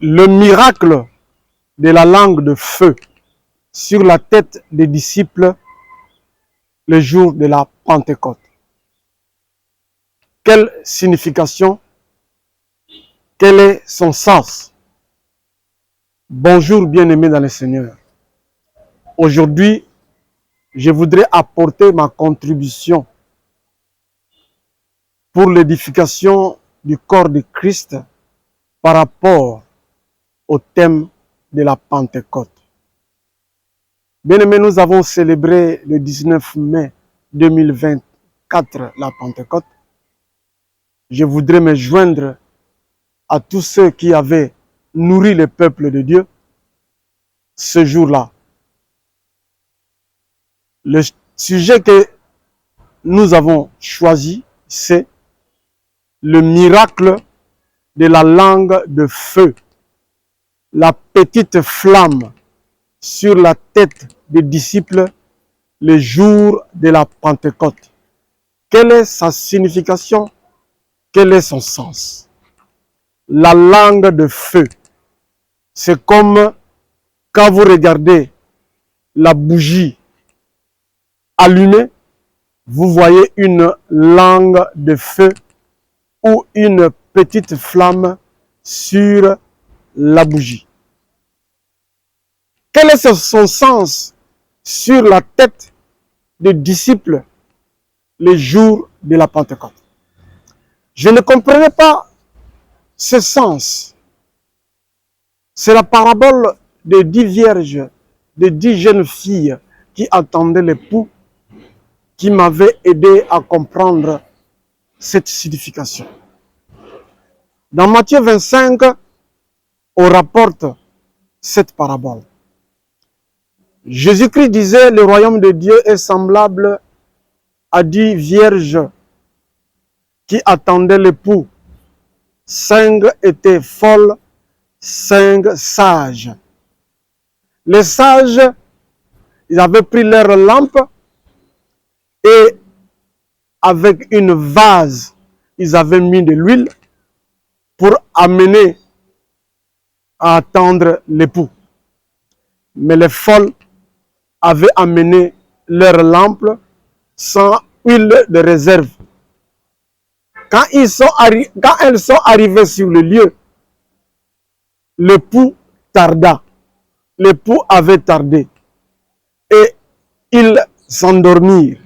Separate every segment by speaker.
Speaker 1: le miracle de la langue de feu sur la tête des disciples le jour de la Pentecôte. Quelle signification? Quel est son sens? Bonjour bien-aimés dans le Seigneur. Aujourd'hui, je voudrais apporter ma contribution pour l'édification du corps de Christ par rapport au thème de la Pentecôte. Bien-aimés, nous avons célébré le 19 mai 2024 la Pentecôte. Je voudrais me joindre à tous ceux qui avaient nourri le peuple de Dieu ce jour-là. Le sujet que nous avons choisi, c'est le miracle de la langue de feu, la petite flamme sur la tête des disciples le jour de la Pentecôte. Quelle est sa signification? Quel est son sens? La langue de feu, c'est comme quand vous regardez la bougie allumée, vous voyez une langue de feu ou une petite flamme sur la bougie. Quel est son sens sur la tête des disciples le jour de la Pentecôte? Je ne comprenais pas ce sens. C'est la parabole des 10 vierges, des 10 jeunes filles qui attendaient l'époux, qui m'avait aidé à comprendre cette signification. Dans Matthieu 25, on rapporte cette parabole. Jésus-Christ disait, le royaume de Dieu est semblable à 10 vierges qui attendaient l'époux. 5 étaient folles, 5 sages. Les sages, ils avaient pris leur lampe et avec une vase, ils avaient mis de l'huile pour amener à attendre l'époux. Mais les folles avaient amené leur lampe sans huile de réserve. Quand elles sont arrivées sur le lieu, l'époux tarda. L'époux avait tardé. Et ils s'endormirent.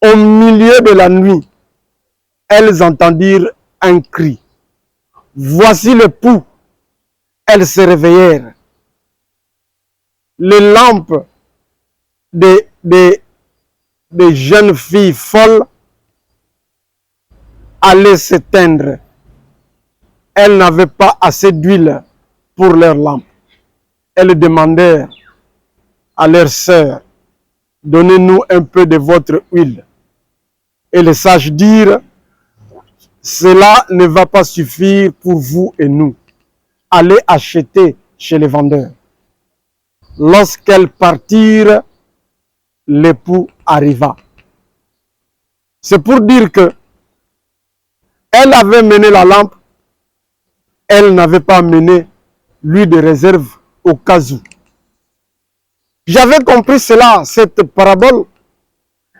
Speaker 1: Au milieu de la nuit, elles entendirent un cri. Voici l'époux. Elles se réveillèrent. Les lampes des jeunes filles folles allaient s'éteindre. Elles n'avaient pas assez d'huile pour leurs lampes. Elles demandèrent à leurs sœurs, donnez-nous un peu de votre huile. Et les sages dirent, cela ne va pas suffire pour vous et nous. Allez acheter chez les vendeurs. Lorsqu'elles partirent, l'époux arriva. C'est pour dire que elle avait mené la lampe, elle n'avait pas mené l'huile de réserve au cas où. J'avais compris cela, cette parabole,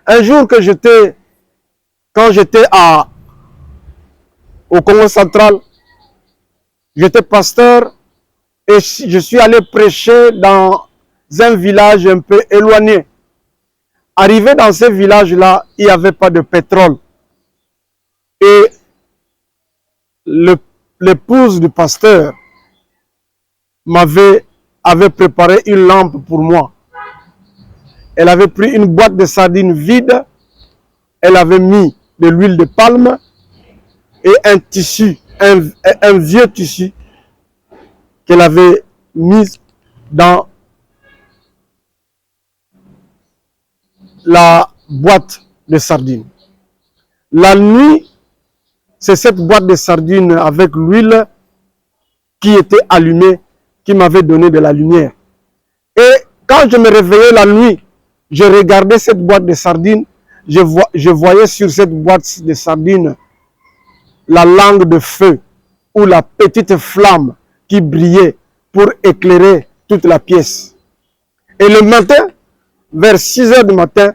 Speaker 1: un jour que quand j'étais au Congo central, j'étais pasteur et je suis allé prêcher dans un village un peu éloigné. Arrivé dans ce village-là, il n'y avait pas de pétrole. Et l'épouse du pasteur avait préparé une lampe pour moi. Elle avait pris une boîte de sardines vide, elle avait mis de l'huile de palme et un tissu, un vieux tissu qu'elle avait mis dans la boîte de sardines. La nuit, c'est cette boîte de sardines avec l'huile qui était allumée qui m'avait donné de la lumière. Et quand je me réveillais la nuit, je regardais cette boîte de sardines, je voyais sur cette boîte de sardines la langue de feu ou la petite flamme qui brillait pour éclairer toute la pièce. Et le matin, vers 6 heures du matin,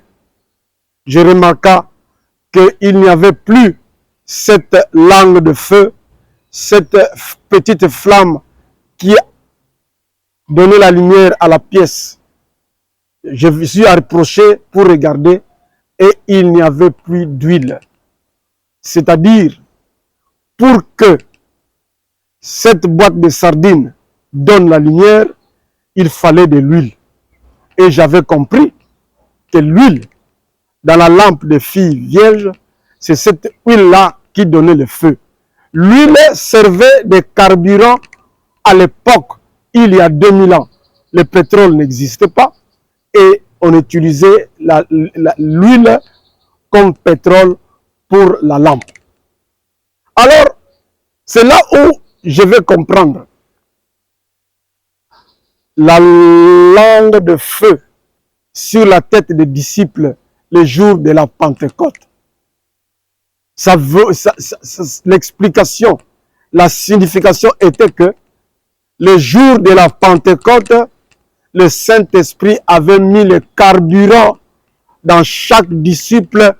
Speaker 1: je remarqua qu'il n'y avait plus cette langue de feu, cette petite flamme qui donnait la lumière à la pièce. Je me suis approché pour regarder et il n'y avait plus d'huile. C'est-à-dire, pour que cette boîte de sardines donne la lumière, il fallait de l'huile. Et j'avais compris que l'huile dans la lampe de fille vierge, c'est cette huile-là qui donnait le feu. L'huile servait de carburant à l'époque, il y a 2000 ans. Le pétrole n'existait pas et on utilisait l'huile comme pétrole pour la lampe. Alors, c'est là où je vais comprendre la langue de feu sur la tête des disciples le jour de la Pentecôte. L'explication, la signification était que le jour de la Pentecôte, le Saint-Esprit avait mis le carburant dans chaque disciple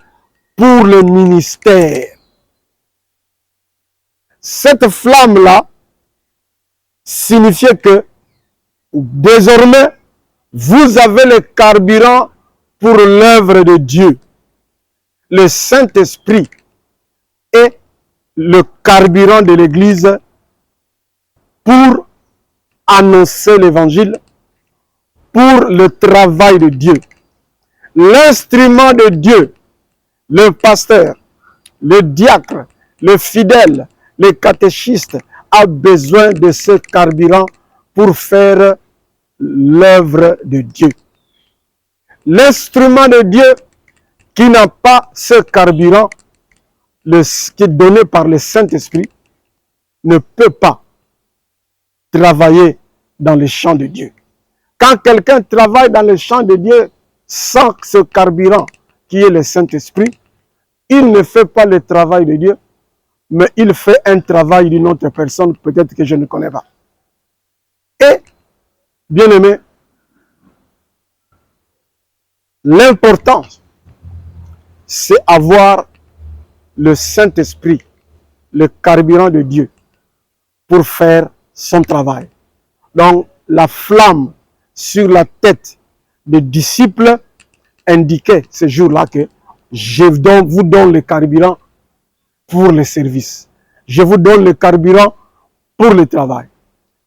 Speaker 1: pour le ministère. Cette flamme-là signifiait que désormais, vous avez le carburant pour l'œuvre de Dieu. Le Saint-Esprit est le carburant de l'Église pour annoncer l'Évangile, pour le travail de Dieu. L'instrument de Dieu, le pasteur, le diacre, le fidèle, le catéchiste a besoin de ce carburant pour faire l'œuvre de Dieu. L'instrument de Dieu qui n'a pas ce carburant, qui est donné par le Saint-Esprit, ne peut pas travailler dans le champ de Dieu. Quand quelqu'un travaille dans le champ de Dieu sans ce carburant qui est le Saint-Esprit, il ne fait pas le travail de Dieu, mais il fait un travail d'une autre personne, peut-être que je ne connais pas. Et, bien aimé, l'important, c'est avoir le Saint-Esprit, le carburant de Dieu, pour faire son travail. Donc, la flamme sur la tête des disciples indiquait ce jour-là que je vous donne le carburant pour le service. Je vous donne le carburant pour le travail.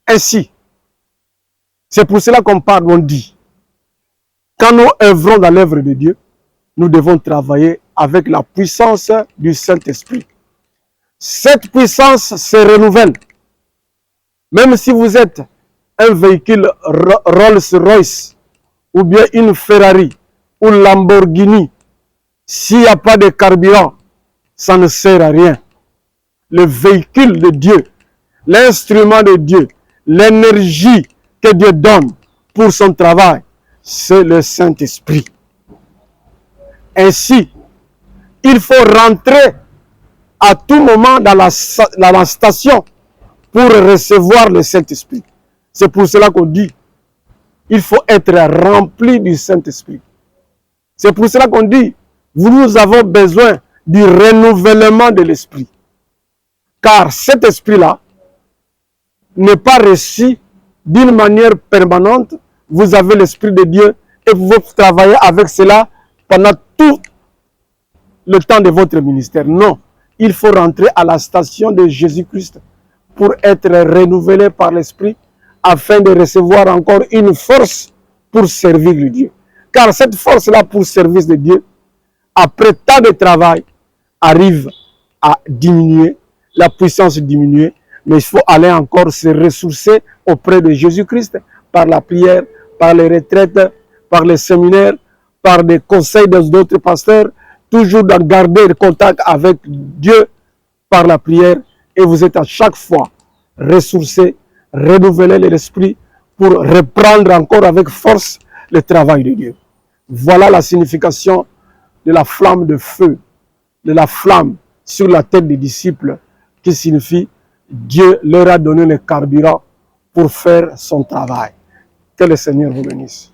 Speaker 1: Ainsi, c'est pour cela qu'on parle, on dit, quand nous œuvrons dans l'œuvre de Dieu, nous devons travailler avec la puissance du Saint-Esprit. Cette puissance se renouvelle. Même si vous êtes un véhicule Rolls-Royce, ou bien une Ferrari, ou Lamborghini, s'il n'y a pas de carburant, ça ne sert à rien. Le véhicule de Dieu, l'instrument de Dieu, l'énergie que Dieu donne pour son travail, c'est le Saint-Esprit. Ainsi, il faut rentrer à tout moment dans la station pour recevoir le Saint-Esprit. C'est pour cela qu'on dit, il faut être rempli du Saint-Esprit. C'est pour cela qu'on dit, nous avons besoin du renouvellement de l'esprit. Car cet esprit-là n'est pas reçu d'une manière permanente. Vous avez l'Esprit de Dieu et vous travaillez avec cela pendant tout le temps de votre ministère. Non, il faut rentrer à la station de Jésus-Christ pour être renouvelé par l'Esprit afin de recevoir encore une force pour servir le Dieu. Car cette force-là pour service de Dieu, après tant de travail, arrive à diminuer, la puissance diminue, mais il faut aller encore se ressourcer auprès de Jésus-Christ par la prière, par les retraites, par les séminaires, par des conseils d'autres pasteurs, toujours dans garder le contact avec Dieu par la prière, et vous êtes à chaque fois ressourcé, renouveler l'esprit pour reprendre encore avec force le travail de Dieu. Voilà la signification de la flamme de feu, de la flamme sur la tête des disciples, qui signifie Dieu leur a donné le carburant pour faire son travail. Que le Seigneur vous bénisse.